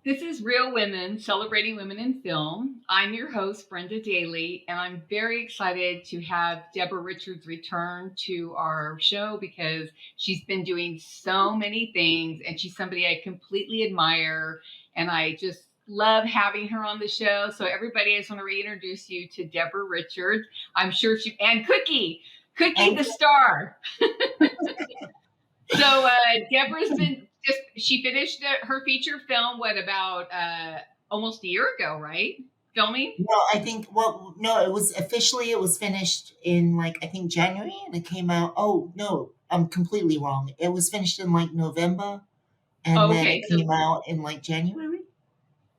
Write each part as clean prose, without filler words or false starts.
This is Real Women, celebrating women in film. I'm your host, Brenda Daly, and I'm very excited to have Deborah Richards return to our show because she's been doing so many things and she's somebody I completely admire. And I just love having her on the show. So, everybody, I just want to reintroduce you to Deborah Richards. I'm sure and Cookie And the star. Deborah's been she finished her feature film, what, about almost a year ago, right? Filming? no, I think no, it was finished in like I think January and it came out. Oh no, I'm completely wrong. It was finished in like November and Oh, then okay. it came out in like January.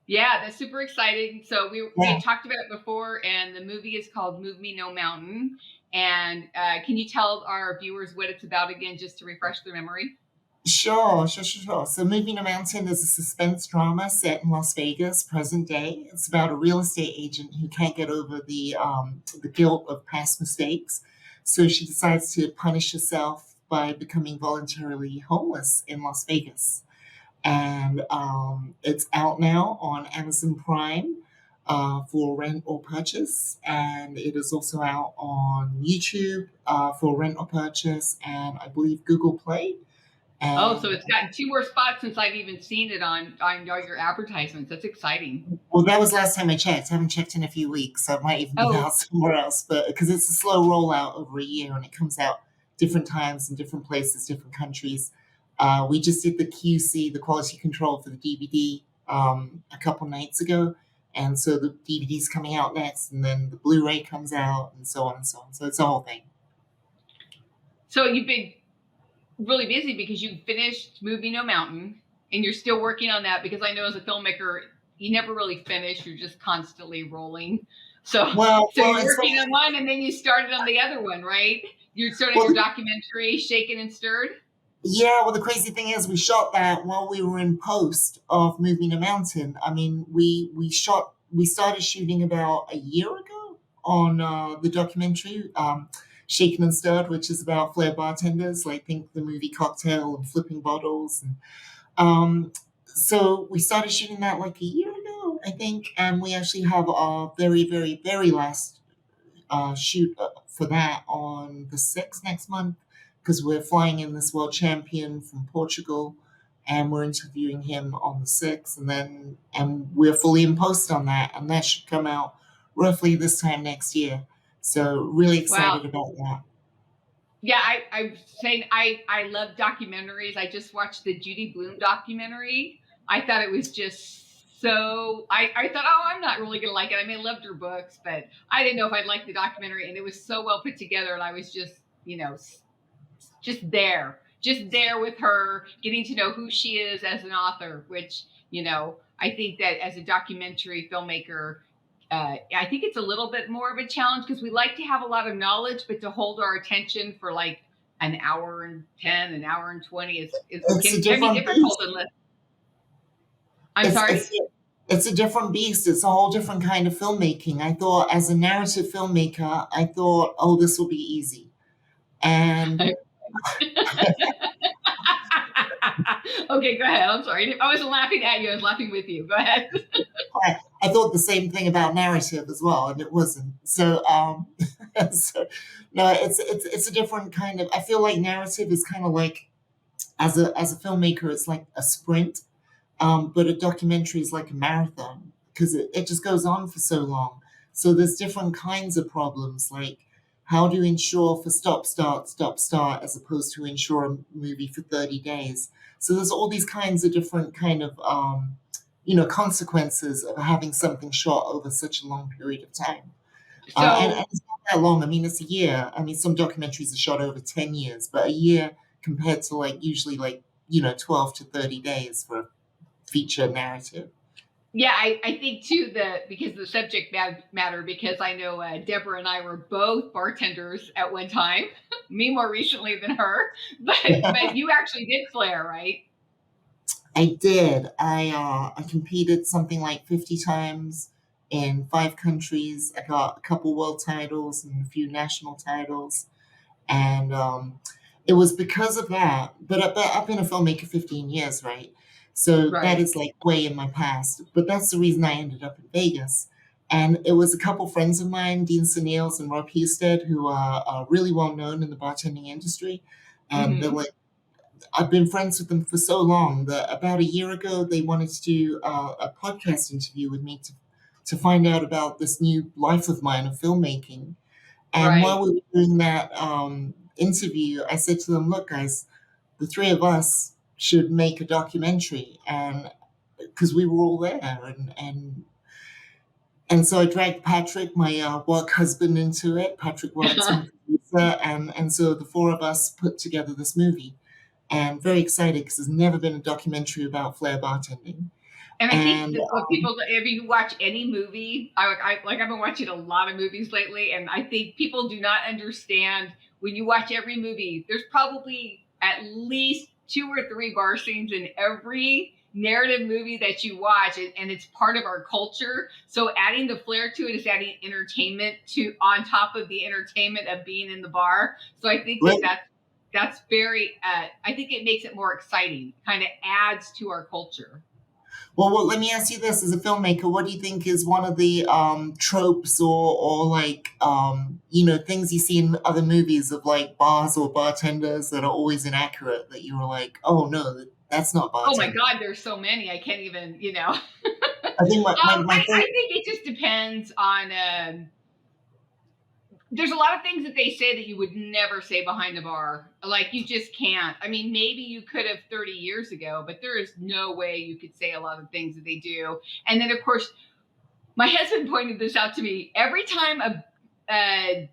Yeah, that's super exciting. So we Yeah, had talked about it before, and the movie is called Move Me No Mountain. And can you tell our viewers what it's about again, just to refresh their memory? sure. So Moving to Mountain is a suspense drama set in Las Vegas, present day. It's about a real estate agent who can't get over the guilt of past mistakes. So she decides to punish herself by becoming voluntarily homeless in Las Vegas. And it's out now on Amazon Prime for rent or purchase, and it is also out on YouTube for rent or purchase, and I believe Google Play. Oh, so And it's gotten two more spots since I've even seen it on all your advertisements. That's exciting. well, that was last time I checked. I haven't checked in a few weeks, so it might even be Oh, out somewhere else. But because it's a slow rollout over a year, and it comes out different times in different places, different countries. We just did the QC, the quality control for the DVD, a couple nights ago, and so the DVD's coming out next, and then the Blu-ray comes out, and so on and so on. So it's a whole thing. so you've been really busy because you finished Movie No Mountain and you're still working on that, because I know as a filmmaker, you never really finish. You're just constantly rolling. So, Well, so you're it's working on one and then you started on the other one, right? You started well, your documentary, Shaken and Stirred. yeah, well, the crazy thing is, we shot that while we were in post of Moving a Mountain. I mean, we started shooting about a year ago on the documentary Shaken and Stirred, which is about flair bartenders, like think the movie Cocktail and flipping bottles. And so we started shooting that like a year ago, I think, and we actually have our very last shoot for that on the 6th next month because we're flying in this world champion from Portugal and we're interviewing him on the 6th and we're fully in post on that and that should come out roughly this time next year. So really Wow. excited about that. Yeah, I'm saying I love documentaries. I just watched the Judy Blume documentary. I thought it was just so. I thought, oh, I'm not really gonna like it. I mean, I loved her books, but I didn't know if I'd like the documentary. And it was so well put together, and I was just, just there with her, getting to know who she is as an author. Which, I think that as a documentary filmmaker, I think it's a little bit more of a challenge because we like to have a lot of knowledge, but to hold our attention for like an hour and 10, an hour and 20 It's a can be different difficult beast. unless. I'm It's sorry. it's it's a different beast. It's a whole different kind of filmmaking. I thought as a narrative filmmaker, I thought, oh, this will be easy. And Okay, go ahead. I'm sorry. I wasn't laughing at you. I was laughing with you. Go ahead. I thought the same thing about narrative as well, and it wasn't. So, so no, it's a different kind of. I feel like narrative is kind of like as a filmmaker, it's like a sprint, but a documentary is like a marathon because it just goes on for so long. So there's different kinds of problems, like how to ensure for stop, start, as opposed to ensure a movie for 30 days. So there's all these kinds of different kind of consequences of having something shot over such a long period of time. And So, it's not that long. I mean, it's a year. I mean, some documentaries are shot over 10 years, but a year compared to like usually like 12 to 30 days for a feature narrative. yeah, I think too that because of the subject matter, because I know Deborah and I were both bartenders at one time, me more recently than her, but you actually did flair, right? I did. I competed something like 50 times in 5 countries. I got a couple world titles and a few national titles, and it was because of that. But I've been a filmmaker 15 years, right? So that Right. is like way in my past. But that's the reason I ended up in Vegas. And it was a couple friends of mine, Dean Sunils and Rob Husted, who are really well known in the bartending industry. And they're Hmm. like, I've been friends with them for so long that about a year ago they wanted to do a podcast interview with me to find out about this new life of mine of filmmaking. And while Right. we were doing that interview, I said to them, "Look, guys, the three of us should make a documentary," and because we were all there, and so I dragged Patrick, my work husband, into it. Patrick Works, my producer, and so the four of us put together this movie. And very excited because there's never been a documentary about flair bartending. And I think And that what people, if you watch any movie, like I've been watching a lot of movies lately, and I think people do not understand when you watch every movie. There's probably at least two or three bar scenes in every narrative movie that you watch, and it's part of our culture. So adding the flair to it is adding entertainment to on top of the entertainment of being in the bar. So I think that let, that's very. I think it makes it more exciting. Kind of adds to our culture. well, let me ask you this: as a filmmaker, what do you think is one of the tropes or like things you see in other movies of like bars or bartenders that are always inaccurate that you were like, oh no, that's not Oh my bartending. God, there's so many. I can't even. I think my I favorite. think it just depends on. There's a lot of things that they say that you would never say behind a bar. Like you just can't. I mean, maybe you could have 30 years ago, but there is no way you could say a lot of things that they do. And then, of course, my husband pointed this out to me. Every time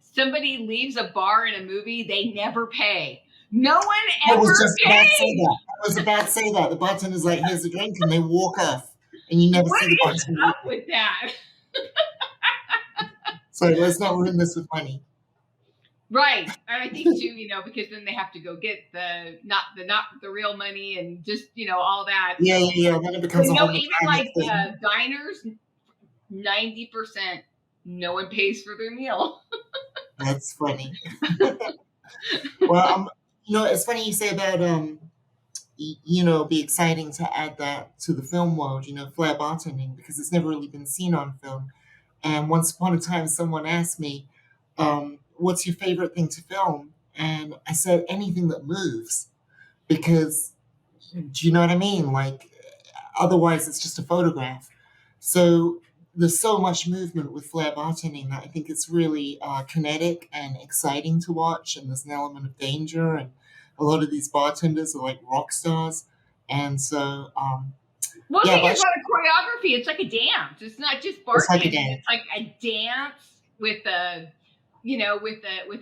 somebody leaves a bar in a movie, they never pay. No one I was ever just about to say pays. that. I was about to say that. The bartender's like, here's a drink, and they walk off, and you never What see the is bartender. up with that? Sorry, let's not ruin this with money. Right. And I think too, because then they have to go get the real money and just, all that. Yeah, yeah, yeah. Then it But becomes a whole even mechanic like thing. diners, 90% no one pays for their meal. That's funny. Well, it's funny you say about be exciting to add that to the film world. Flair bartending because it's never really been seen on film. And once upon a time, someone asked me, "What's your favorite thing to film?" And I said, "Anything that moves," because do you know what I mean? Like, otherwise, it's just a photograph. So there's so much movement with flair bartending that I think it's really kinetic and exciting to watch. And there's an element of danger. And a lot of these bartenders are like rock stars. And so, One yeah, thing but about a choreography, it's like a dance. It's not just it's like a bartending. dance. It's like a dance with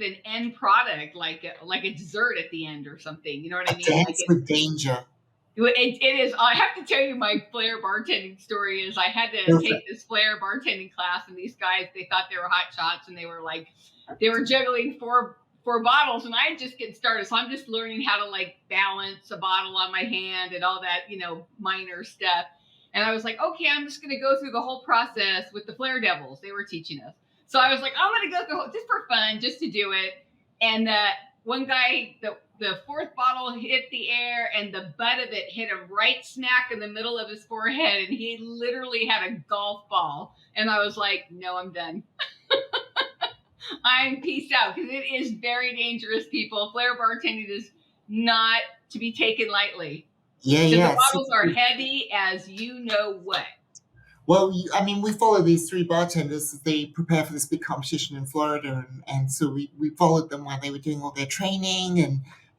an end product, like a dessert at the end or something. You know what A I mean? Like dance with danger. it is. I have to tell you my flair bartending story. Is I had to take this flair bartending class, and these guys they thought they were hot shots, and they were juggling four bottles, and I just get started. So I'm just learning how to like balance a bottle on my hand and all that minor stuff. And I was like, okay, I'm just gonna go through the whole process with the Flair Devils. They were teaching us. So I was like, I'm gonna go through just for fun, just to do it. And one guy, the fourth bottle hit the air, and the butt of it hit him right smack in the middle of his forehead, and he literally had a golf ball. And I was like, no, I'm done. I'm peace out because it is very dangerous, people. Flair bartending is not to be taken lightly Yeah, because the yeah. bottles are heavy as you know what. Well, I mean, we follow these three bartenders as they prepare for this big competition in Florida, and so we followed them while they were doing all their training,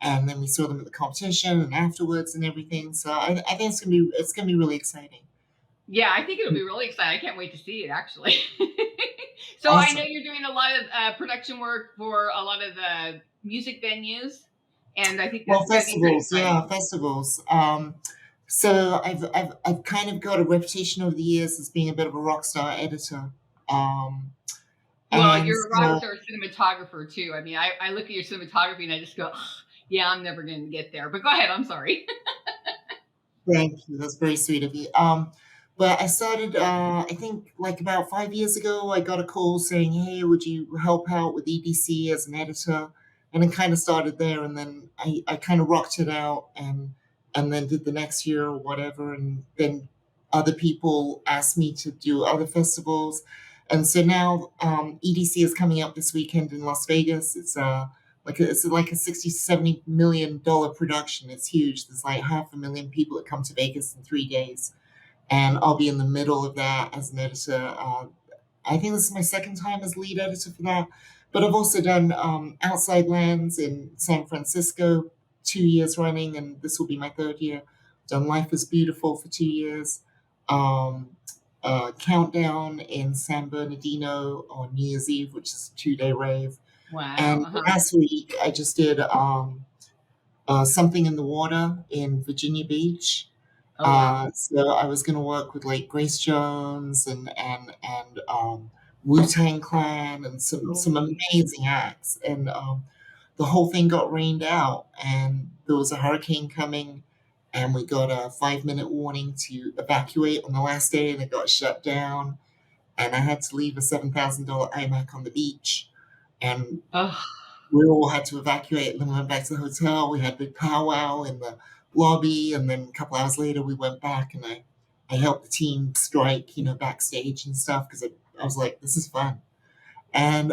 and then we saw them at the competition and afterwards and everything. So I think it's gonna be really exciting. Yeah, I think it'll be really exciting. I can't wait to see it actually. So I know Awesome. you're doing a lot of production work for a lot of the music venues, and I think Well, that's going to be very festivals, yeah, exciting. festivals. So I've kind of got a reputation over the years as being a bit of a rock star editor. Um, Well, and you're a rock so star cinematographer too. I mean, I look at your cinematography and I just go, "Ugh, yeah, I'm never going to get there. But go ahead. I'm sorry. thank you. That's very sweet of you. But I started, I think, like about 5 years ago. I got a call saying, "Hey, would you help out with EDC as an editor?" And it kind of started there, and then I kind of rocked it out, and then did the next year or whatever. And then other people asked me to do other festivals. And so now EDC is coming up this weekend in Las Vegas. It's like a 60 to 70 million dollar production. It's huge. There's like 500,000 people that come to Vegas in 3 days, and I'll be in the middle of that as an editor. I think this is my second time as lead editor for that. But I've also done Outside Lands in San Francisco 2 years running, and this will be my third year. Done Life is Beautiful for 2 years. Um, Countdown in San Bernardino on New Year's Eve, which is a 2 day rave. Wow. And last week I just did Something in the Water in Virginia Beach. Oh wow. So I was going to work with like Grace Jones and Wu Tang Clan and some Oh, amazing acts, and the whole thing got rained out, and there was a hurricane coming, and we got a 5 minute warning to evacuate on the last day, and it got shut down, and I had to leave a $7,000 iMac on the beach, and oh, we all had to evacuate, and then we went back to the hotel. We had a big powwow in the lobby, and then a couple hours later we went back, and I helped the team strike, backstage and stuff, because I was like, this is fun. And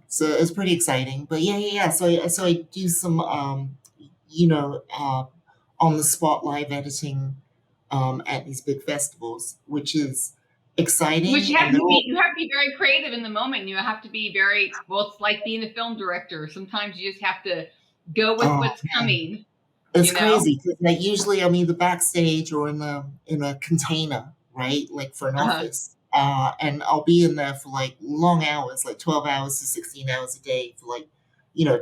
so it was pretty exciting. But yeah. So I do some you know uh, on the spot live editing at these big festivals, which is which exciting, you and have they're to be all you have to be very creative in the moment. You have to be very well. It's like being a film director. Sometimes you just have to go with oh what's man, coming. it's You know. crazy. 'Cause, like, usually I'm either backstage or in a container, right? Like for an Uh-huh. office. And I'll be in there for like long hours, like 12 hours to 16 hours a day for like,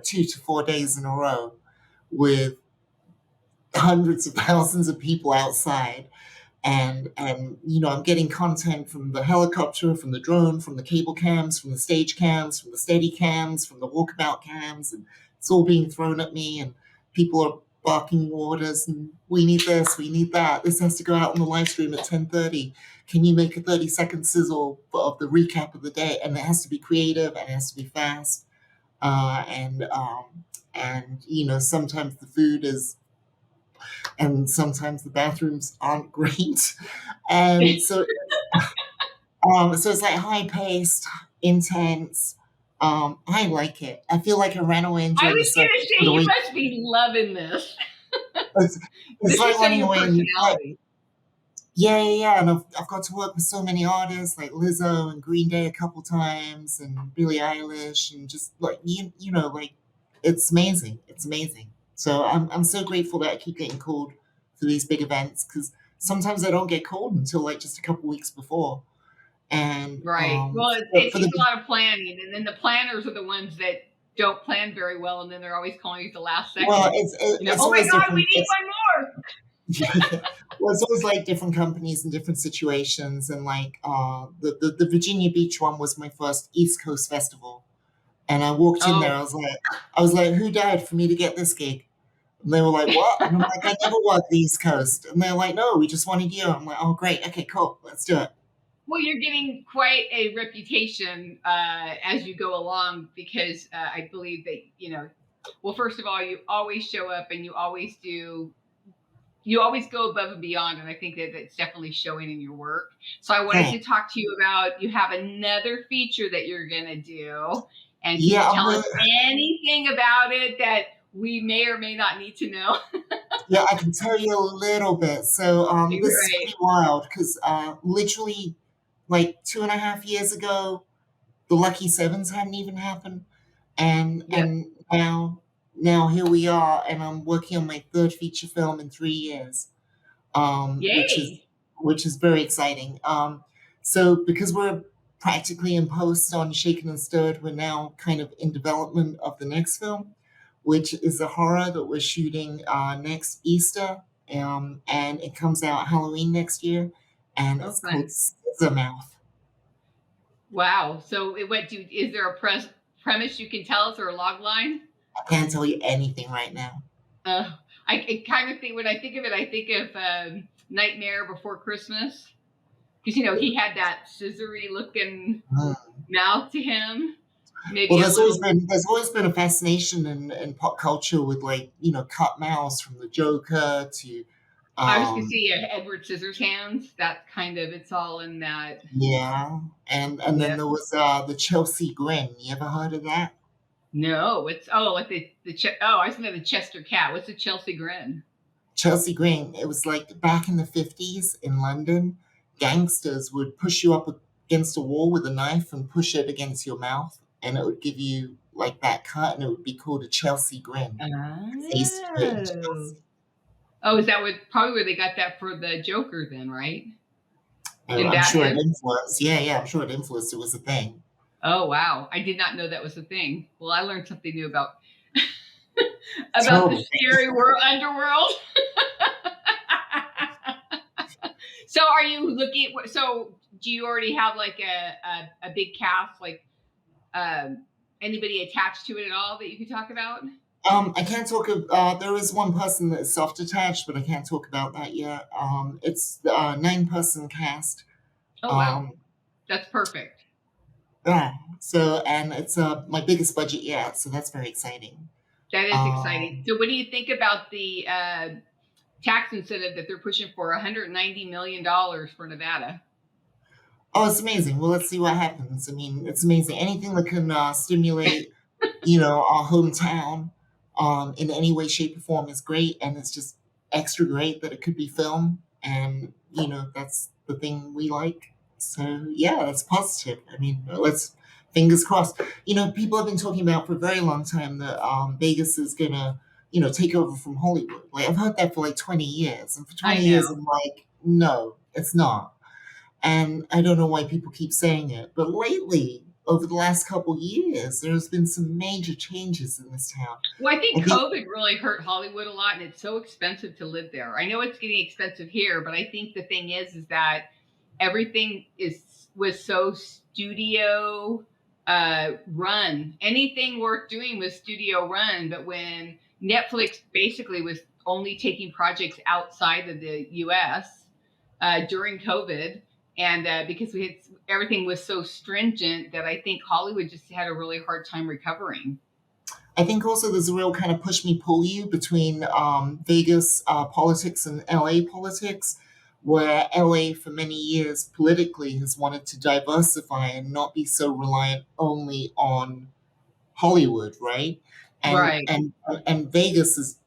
2 to 4 days in a row with hundreds of thousands of people outside. And I'm getting content from the helicopter, from the drone, from the cable cams, from the stage cams, from the steady cams, from the walkabout cams, and it's all being thrown at me, and people are barking orders, and we need this, we need that, this has to go out on the live stream at 10:30. Can you make a 30-second sizzle of the recap of the day? And it has to be creative, and it has to be fast. And sometimes the food is, and sometimes the bathrooms aren't great. And so it's like high paced, intense. I like it. I feel like I ran away and I joined the was gonna circus say for the you week. must be loving this. It's, it's This is like so running your away and personality. yeah. And I've got to work with so many artists like Lizzo and Green Day a couple times, and Billie Eilish, and just like like it's amazing. It's amazing. So I'm so grateful that I keep getting called for these big events, because sometimes I don't get called until like just a couple weeks before. And Right. Well, for it for the takes a lot of planning, and then the planners are the ones that don't plan very well, and then they're always calling you at the last well, second. it's Oh my always God, we different. need It's one more. well, it's always like different companies and different situations. And like the Virginia Beach one was my first East Coast festival, and I walked in there. Oh, I was like, who died for me to get this gig? And they were like, what? And I'm like, I never worked the East Coast. And they're like, no, we just wanted you. I'm like, oh great, okay, cool, let's do it. well, you're getting quite a reputation as you go along because I believe that Well, first of all, you always show up and you always do. You always go above and beyond, and I think that it's definitely showing in your work. So I wanted to Thanks. talk to you about you have another feature that you're going to do, and can you Yeah, tell us anything about it that we may or may not need to know? yeah, I can tell you a little bit. So this is Right. pretty wild, because literally like 2.5 years ago, the Lucky Sevens hadn't even happened, and Yep. and now here we are, and I'm working on my third feature film in 3 years, um, which is Yay. which is very exciting. So because we're practically in post on Shaken and Stirred, we're now kind of in development of the next film, which is a horror that we're shooting next Easter, and it comes out Halloween next year, and Oh, it's called fun. Scissormouth. Wow. So, is there a premise you can tell us or a log line? I can't tell you anything right now. Uh, I kind of think when I think of it, I think of Nightmare Before Christmas because he had that scissory looking Mm. mouth to him. maybe Well, a little. there's always been a fascination in pop culture with, like, cut mouse from the Joker to I was gonna um say Edward Scissorhands. That kind of it's all in that. yeah, and then Yeah. there was the Chelsea Grin. You ever heard of that? No, it's like oh, I was thinking of the Chester Cat. What's the Chelsea Grin? Chelsea Grin. It was like back in the 50s in London, gangsters would push you up against a wall with a knife and push it against your mouth, and it would give you like that cut, and it would be called a Chelsea Grin. They used to do it in Oh. Chelsea. Oh, is that what probably where they got that for the Joker then, right? In I'm sure it Batman? influenced. Yeah, yeah, I'm sure it influenced. It was a thing. Oh wow. I did not know that was a thing. Well, I learned something new about the Terrible. scary world underworld. So are you looking so do you already have like a big cast like um anybody attached to it at all that you could talk about? I can't talk. There is one person that is soft-attached, but I can't talk about that yet. It's a nine-person cast. Oh wow. Um, That's perfect. yeah. So, and it's my biggest budget yet, so that's very exciting. That is exciting. Um, So what do you think about the tax incentive that they're pushing for $190 million for Nevada? oh, it's amazing. Well, let's see what happens. I mean, it's amazing. Anything that can stimulate, our hometown, in any way, shape, or form is great, and it's just extra great that it could be film, and that's the thing we like. So yeah, that's positive. I mean, let's fingers crossed. People have been talking about for a very long time that Vegas is gonna, take over from Hollywood. Like I've heard that for like 20 years, and for I 20 years know. I'm like, no, it's not. And I don't know why people keep saying it, but lately, over the last couple years, there's been some major changes in this town. Well, I I think think, COVID really hurt Hollywood a lot, and it's so expensive to live there. I know it's getting expensive here, but I think the thing is that everything was so studio run. Anything worth doing was studio run. But when Netflix basically was only taking projects outside of the U.S. During COVID, and because we had everything was so stringent that I think Hollywood just had a really hard time recovering. I think also there's a real kind of push me pull you between Vegas politics and LA politics, where LA for many years politically has wanted to diversify and not be so reliant only on Hollywood, right? And Right. and and Vegas is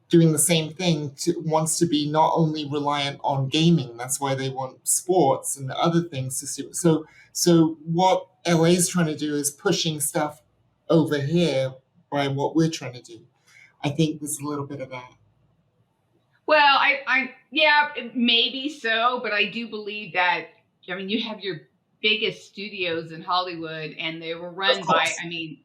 doing the same thing, wants to be not only reliant on gaming. That's why they want sports and other things to see. So what LA is trying to do is pushing stuff over here by what we're trying to do. I think there's a little bit of that. Well, yeah, maybe so, but I do believe that. I mean, you have your biggest studios in Hollywood, and they were Of run by, course. I mean,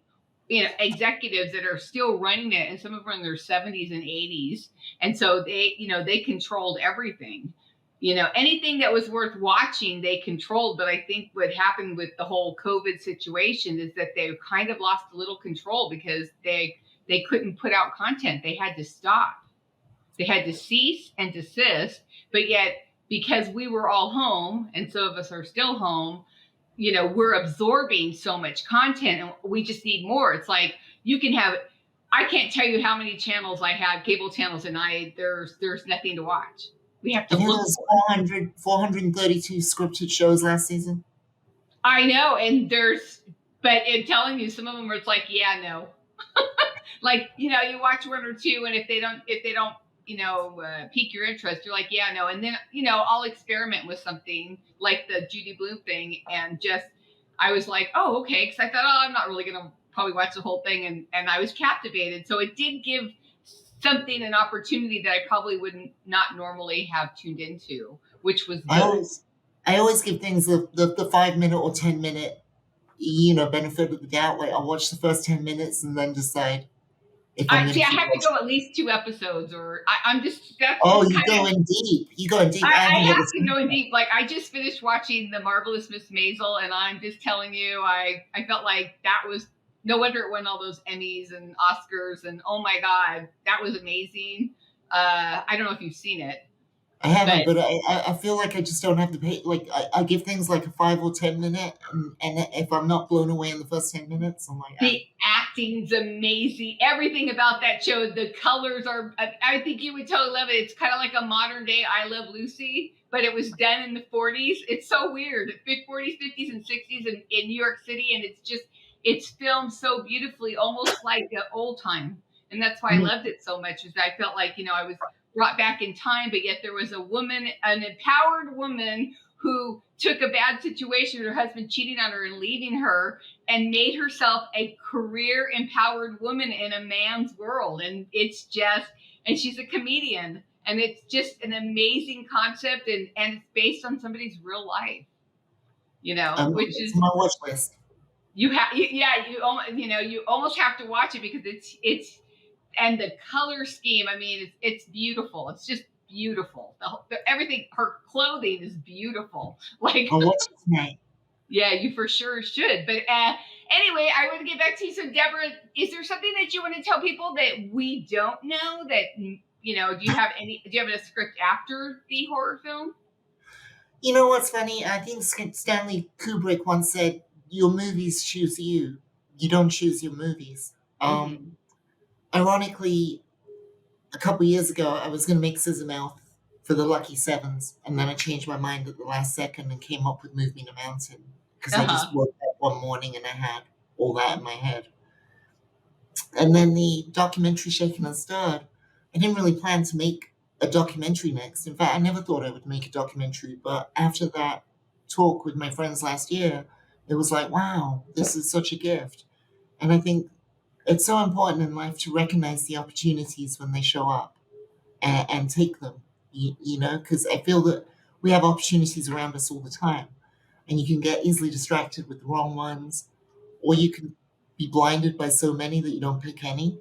executives that are still running it, and some of them are in their 70s and 80s, and so they controlled everything. Anything that was worth watching, they controlled. But I think what happened with the whole COVID situation is that they kind of lost a little control because they couldn't put out content. They had to stop. They had to cease and desist, but yet because we were all home and some of us are still home, we're absorbing so much content and we just need more. It's like you can have I can't tell you how many channels I have, cable channels, and there's nothing to watch. We have I to think look there's for it. 432 scripted shows last season. I know, and but in telling you, some of them are it's like, yeah, no. Like you watch one or two, and if they don't pique your interest, you're like, yeah, no. And then I'll experiment with something like the Judy Blume thing, and just I was like, oh, okay, because I thought, oh, I'm not really gonna probably watch the whole thing, and I was captivated. So it did give something an opportunity that I probably wouldn't not normally have tuned into, which was I good. always, I always give things the 5 minute or 10 minute, benefit of the doubt. Like I'll watch the first 10 minutes and then decide if I'm I going see. to I keep have to watching. go at least two episodes, or I'm just that's Oh, just you kind go of in deep. You go in deep. I I haven't got have a to go in time. deep. Like I just finished watching The Marvelous Miss Maisel, and I'm just telling you, I felt like that was no wonder it won all those Emmys and Oscars, and oh my god, that was amazing. I don't know if you've seen it. I But haven't, but I feel like I just don't have to pay. Like I give things like a 5 or 10 minute, and if I'm not blown away in the first 10 minutes, I'm like, the acting's amazing. Everything about that show, the colors are. I think you would totally love it. It's kind of like a modern day I Love Lucy, but it was done in the 40s. It's so weird. 40s, 50s, and 60s in New York City, and it's filmed so beautifully, almost like old time. And that's why I mm, loved it so much. Is I felt like I was brought back in time, but yet there was a woman, an empowered woman who took a bad situation, her husband cheating on her and leaving her, and made herself a career empowered woman in a man's world. And and she's a comedian. And it's just an amazing concept, and it's based on somebody's real life, which it's is my watch list. yeah, you almost have to watch it because it's and the color scheme. I mean, it's beautiful. It's just beautiful. Everything, her clothing is beautiful. Like, I'll watch it tonight. yeah, you for sure should. But anyway, I want to get back to you. So, Deborah, is there something that you want to tell people that we don't know? That do you have any? Do you have a script after the horror film? You know what's funny? I think Stanley Kubrick once said, "Your movies choose you. You don't choose your movies." Mm-hmm. Um, Ironically, a couple years ago, I was going to make Scissor Mouth for the Lucky Sevens, and then I changed my mind at the last second and came up with Move Me to Mountain because Uh I huh. just woke up one morning and I had all that in my head. And then the documentary Shaken and Stirred, I didn't really plan to make a documentary next. In fact, I never thought I would make a documentary, but after that talk with my friends last year, it was like, wow, this is such a gift. And I think it's so important in life to recognize the opportunities when they show up and take them, because I feel that we have opportunities around us all the time, and you can get easily distracted with the wrong ones, or you can be blinded by so many that you don't pick any.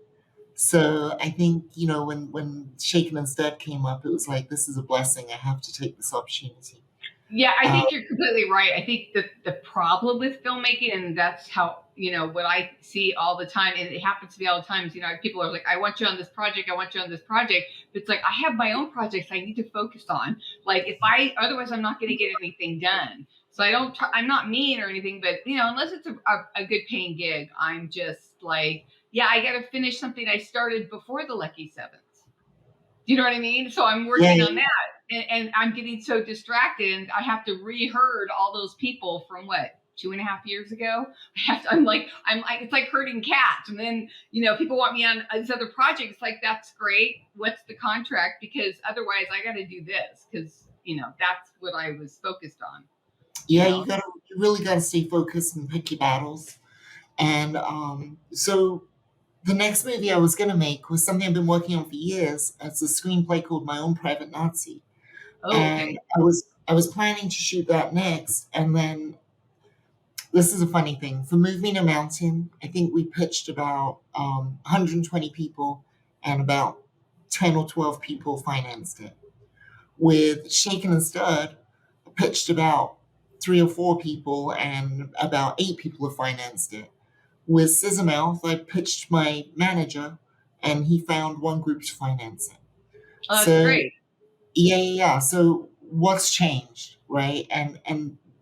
So I think, when Shaken and Stirred came up, it was like, this is a blessing. I have to take this opportunity. Yeah, I Uh, think you're completely right. I think the problem with filmmaking, and that's how, what I see all the time, and it happens to me all the time, is, people are like, I want you on this project, I want you on this project. But it's like, I have my own projects I need to focus on. Like, otherwise, I'm not going to get anything done. So I'm not mean or anything, but, unless it's a good paying gig, I'm just like, yeah, I got to finish something I started before the Lucky Sevens. Do you know what I mean? So I'm yeah, working yeah, on that, and I'm getting so distracted, and I have to reherd all those people from what 2.5 years ago. I'm like it's like herding cats, and then people want me on this other project. It's like, that's great. What's the contract? Because otherwise, I got to do this because that's what I was focused on. You yeah. know. You really gotta stay focused and pick your battles. And so the next movie I was gonna make was something I've been working on for years. It's a screenplay called My Own Private Nazi, Oh, and okay. I was planning to shoot that next, and then this is a funny thing. For Moving a Mountain, I think we pitched about 120 people, and about 10 or 12 people financed it. With Shaken and Stirred, I pitched about 3 or 4 people, and about 8 people have financed it. With Scissormouth, I pitched my manager, and he found one group to finance it. Oh, that's So great. yeah, yeah, yeah. So what's changed, right? And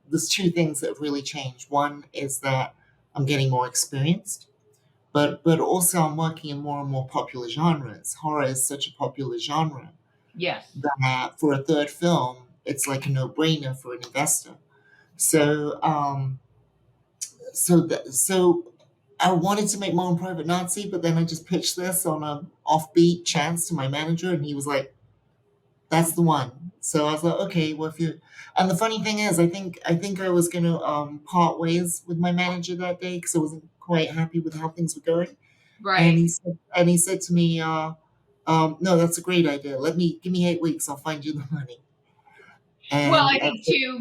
there's two things that have really changed. One is that I'm getting more experienced, but also I'm working in more and more popular genres. Horror is such a popular genre Yes. that for a third film, it's like a no-brainer for an investor. So so I wanted to make my own private Nazi, but then I just pitched this on a offbeat chance to my manager, and he was like, that's the one. So I was like, okay, well, if you, and the funny thing is, I think I was gonna part ways with my manager that day because I wasn't quite happy with how things were going. And Right. he said to me, no, that's a great idea. Give me 8 weeks, I'll find you the money. Well, And I think too,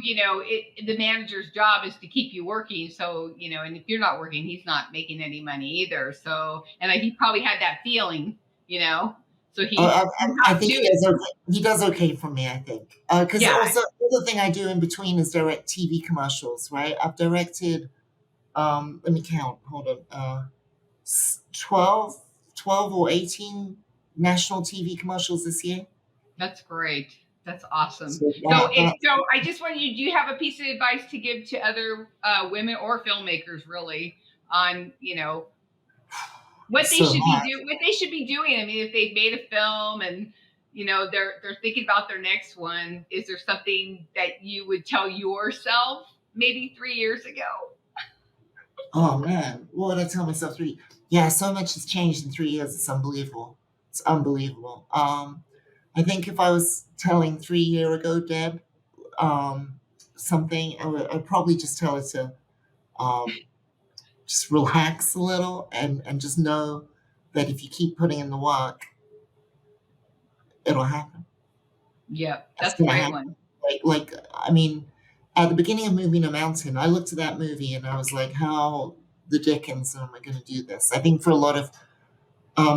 the manager's job is to keep you working. So, and if you're not working, he's not making any money either. So, and he probably had that feeling, you know. So you I have to think do he it. does okay. He does okay for me, I think. Because Yeah, also the other thing I do in between is direct TV commercials, right? I've directed, let me count. Hold on. 12 or 18 national TV commercials this year. that's great. That's awesome. So So, that so I just want you. Do you have a piece of advice to give to other women or filmmakers, really, on what they so should be hard. do, what they should be doing? I mean, if they've made a film and they're thinking about their next one, is there something that you would tell yourself maybe 3 years ago? Oh man, what would I tell myself 3? Yeah, so much has changed in 3 years. It's unbelievable. It's unbelievable. I think if I was telling 3 year ago Deb something, I'd probably just tell her to um, just relax a little and just know that if you keep putting in the work, it'll happen. Yep, It's that's a gonna great happen. one. I mean, at the beginning of Moving a Mountain, I looked at that movie and I was like, how the dickens am I going to do this? I think for a lot of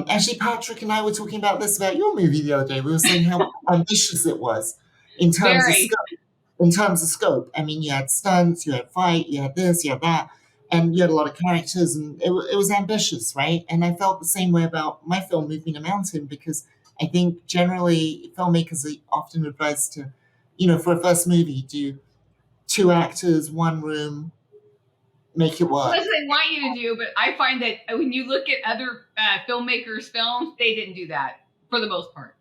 actually, Patrick and I were talking about this about your movie the other day. We were saying how ambitious it was in terms of Very. scope. In terms of scope, I mean, you had stunts, you had fight, you had this, you had that, and you had a lot of characters, and it was ambitious, right? And I felt the same way about my film, Moving a Mountain, because I think generally filmmakers are often advised to, for a first movie, do 2 actors, one room, make it Well, that's work. what I want you to do, but I find that when you look at other filmmakers' films, they didn't do that for the most part.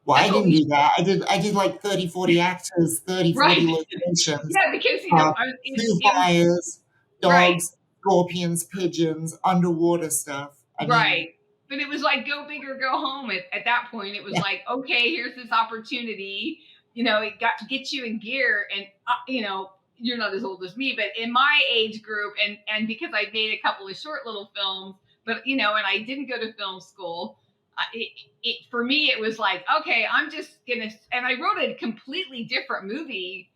Well, I That's what didn't we do should. that. I did like 30, 40 actors, 30, 40 Right. locations, Yeah, because uh, it, two it was fires, right, dogs, scorpions, pigeons, underwater stuff. I mean, right. But it was like go big or go home. At that point, it was yeah, like, okay, here's this opportunity. It got to get you in gear, and you're not as old as me, but in my age group, and because I made a couple of short little films, but and I didn't go to film school. For me, it was like, okay, I'm just gonna, and I wrote a completely different movie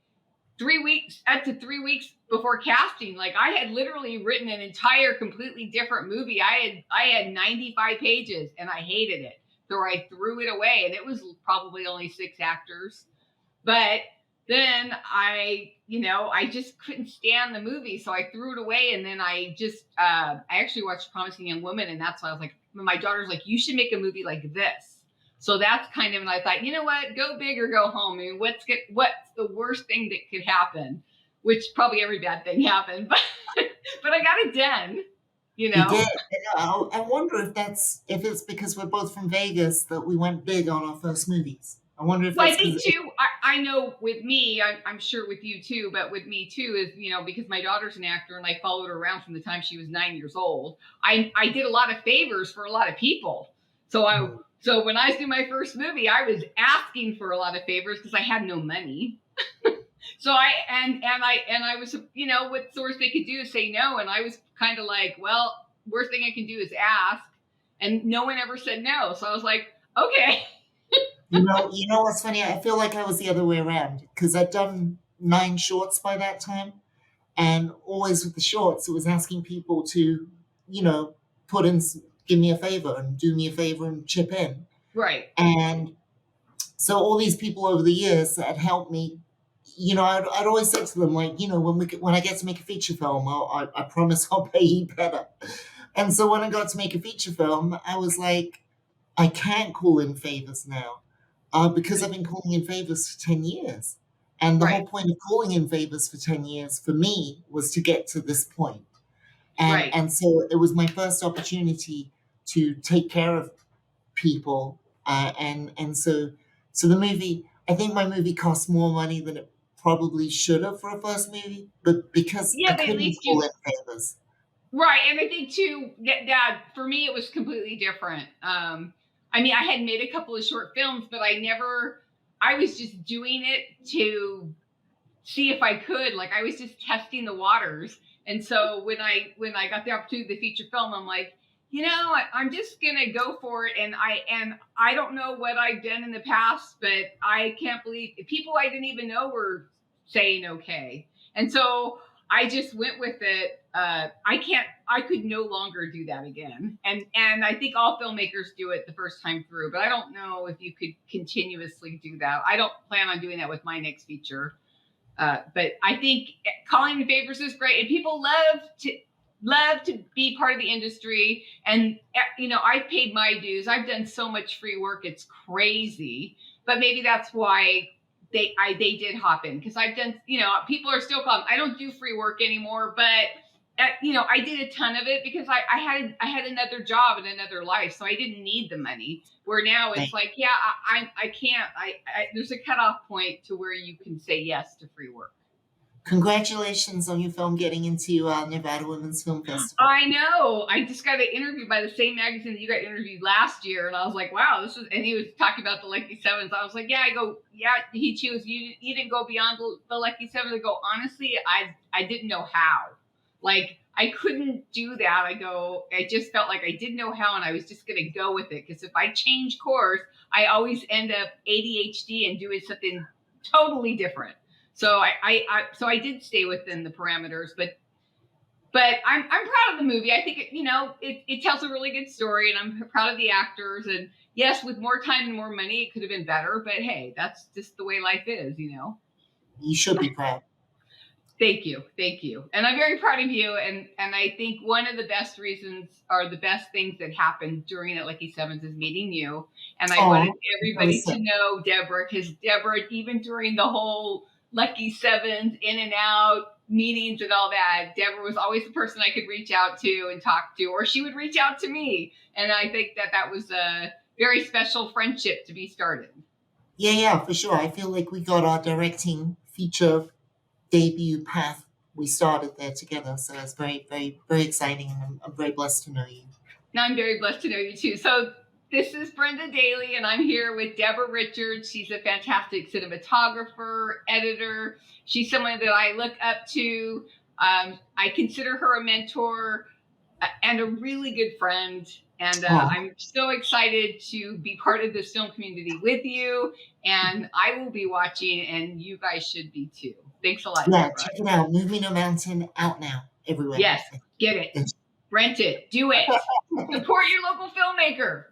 3 weeks up to 3 weeks before casting. Like I had literally written an entire completely different movie. I had 95 pages and I hated it. So I threw it away, and it was probably only 6 actors. But then I just couldn't stand the movie, so I threw it away. And then I actually watched Promising Young Woman, and that's why I was like, my daughter's like, you should make a movie like this. So that's kind of, and I thought, you know what, go big or go home. I mean, what's the worst thing that could happen? Which probably every bad thing happened, but but I got it done. You you did. know, I wonder if it's because we're both from Vegas that we went big on our first movies. I wonder if Well, I that's think because too. I know with me, I'm sure with you too, but with me too is because my daughter's an actor and I followed her around from the time she was 9 years old. I did a lot of favors for a lot of people. So when I was doing my first movie, I was asking for a lot of favors because I had no money. So I was what source they could do is say no, and I was kind of like, well, worst thing I can do is ask, and no one ever said no. So I was like, okay. you know what's funny? I feel like I was the other way around because I'd done 9 shorts by that time, and always with the shorts, it was asking people to, you know, put in, give me a favor and do me a favor and chip in. Right. And so all these people over the years that had helped me, I'd always say to them like, when I get to make a feature film, I promise I'll pay you better. And so when I got to make a feature film, I was like, I can't call in favors now, because I've been calling in favors for 10 years. And the Right. whole point of calling in favors for 10 years for me was to get to this point. And Right. and so it was my first opportunity to take care of people, and so the movie, I think my movie cost more money than it probably should have for a first movie, but because I Yeah, but at couldn't least call you in favors. right, and I think too that for me it was completely different. I mean, I had made a couple of short films, but I never. I was just doing it to see if I could. Like I was just testing the waters. And so when I got the opportunity to feature film, I'm like, I'm just gonna go for it. And I don't know what I've done in the past, but I can't believe people I didn't even know were saying okay. And so I just went with it. I could no longer do that again. And I think all filmmakers do it the first time through, but I don't know if you could continuously do that. I don't plan on doing that with my next feature. But I think calling in favors is great, and people love to be part of the industry. And I've paid my dues. I've done so much free work; it's crazy. But maybe that's why they did hop in because I've done, people are still calling. I don't do free work anymore, but I did a ton of it because I had another job and another life, so I didn't need the money. Where now it's Right. like, yeah, I can't. There's a cutoff point to where you can say yes to free work. Congratulations on your film getting into Nevada Women's Film Festival. I know. I just got interviewed by the same magazine that you got interviewed last year, and I was like, wow, this is. And he was talking about the Lucky Sevens. I was like, yeah. I go, yeah. He chose you. You didn't go beyond the Lucky Sevens. I go, honestly, I didn't know how. Like I couldn't do that. I go, I just felt like I didn't know how, and I was just gonna go with it because if I change course, I always end up ADHD and doing something totally different. So I did stay within the parameters, but I'm proud of the movie. I think it tells a really good story, and I'm proud of the actors. And yes, with more time and more money, it could have been better. But hey, that's just the way life is. You should be proud. Thank you, and I'm very proud of you. And I think one of the best reasons or the best things that happened during that Lucky Sevens is meeting you. And I wanted everybody to know Deborah, because Deborah, even during the whole Lucky Sevens in and out meetings and all that, Deborah was always the person I could reach out to and talk to, or she would reach out to me. And I think that was a very special friendship to be started. Yeah, for sure. I feel like we got our directing feature debut path. We started there together, so it's very, very, very exciting, and I'm very blessed to know you. Now I'm very blessed to know you too. So this is Brenda Daly, and I'm here with Deborah Richards. She's a fantastic cinematographer, editor. She's someone that I look up to. I consider her a mentor and a really good friend. And I'm so excited to be part of this film community with you. And I will be watching, and you guys should be too. Thanks a lot, Yeah, Deborah. check it out. Moving a Mountain out now everywhere. Yes, get it. Rent it. Do it. Support your local filmmaker.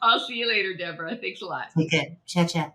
I'll see you later, Deborah. Thanks a lot. Okay. Ciao, ciao.